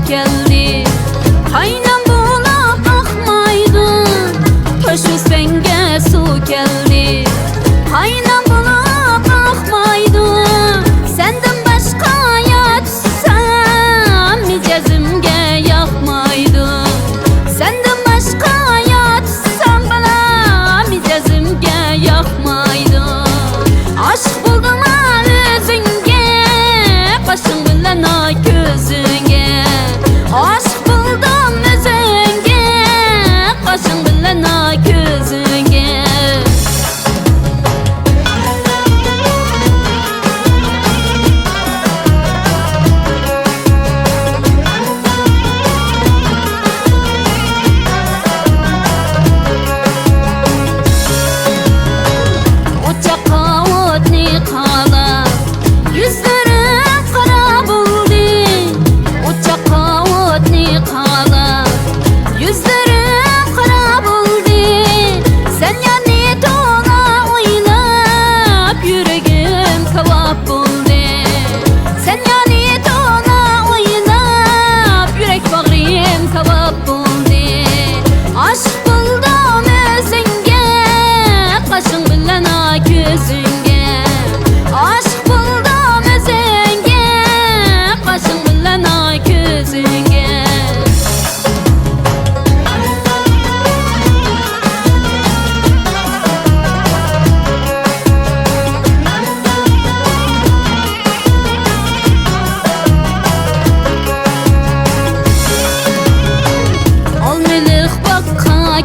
keldi. Qaynam bulab axmaydın, To'shib senga suv keldi. Qaynam bulab axmaydın, Sendan boshqa yatsam mijozimga yoqmaydi. Sendan boshqa yatsam bala mijozimga yoqmaydi. Aşk buldum o'zingga, qo'shing bilan ko'zingga. Aşk buldum o'zingga, qo'shing bilan ko'zingga.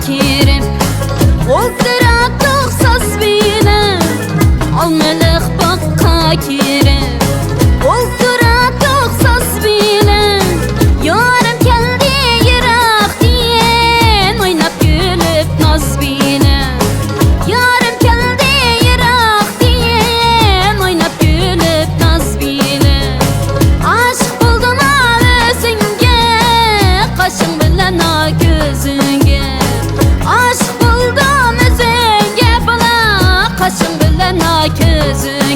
Kerim Oldıra toksaz bile Almelik bakka kerim Oldıra toksaz bile Yarım geldi yırak diyen Oynap gülüp naz bile Yarım geldi yırak diyen Oynap gülüp naz bile Aşk buldum özünge Kaşın bilen gözünge Aşk buldum özünge bana Kaşın bilen gözünge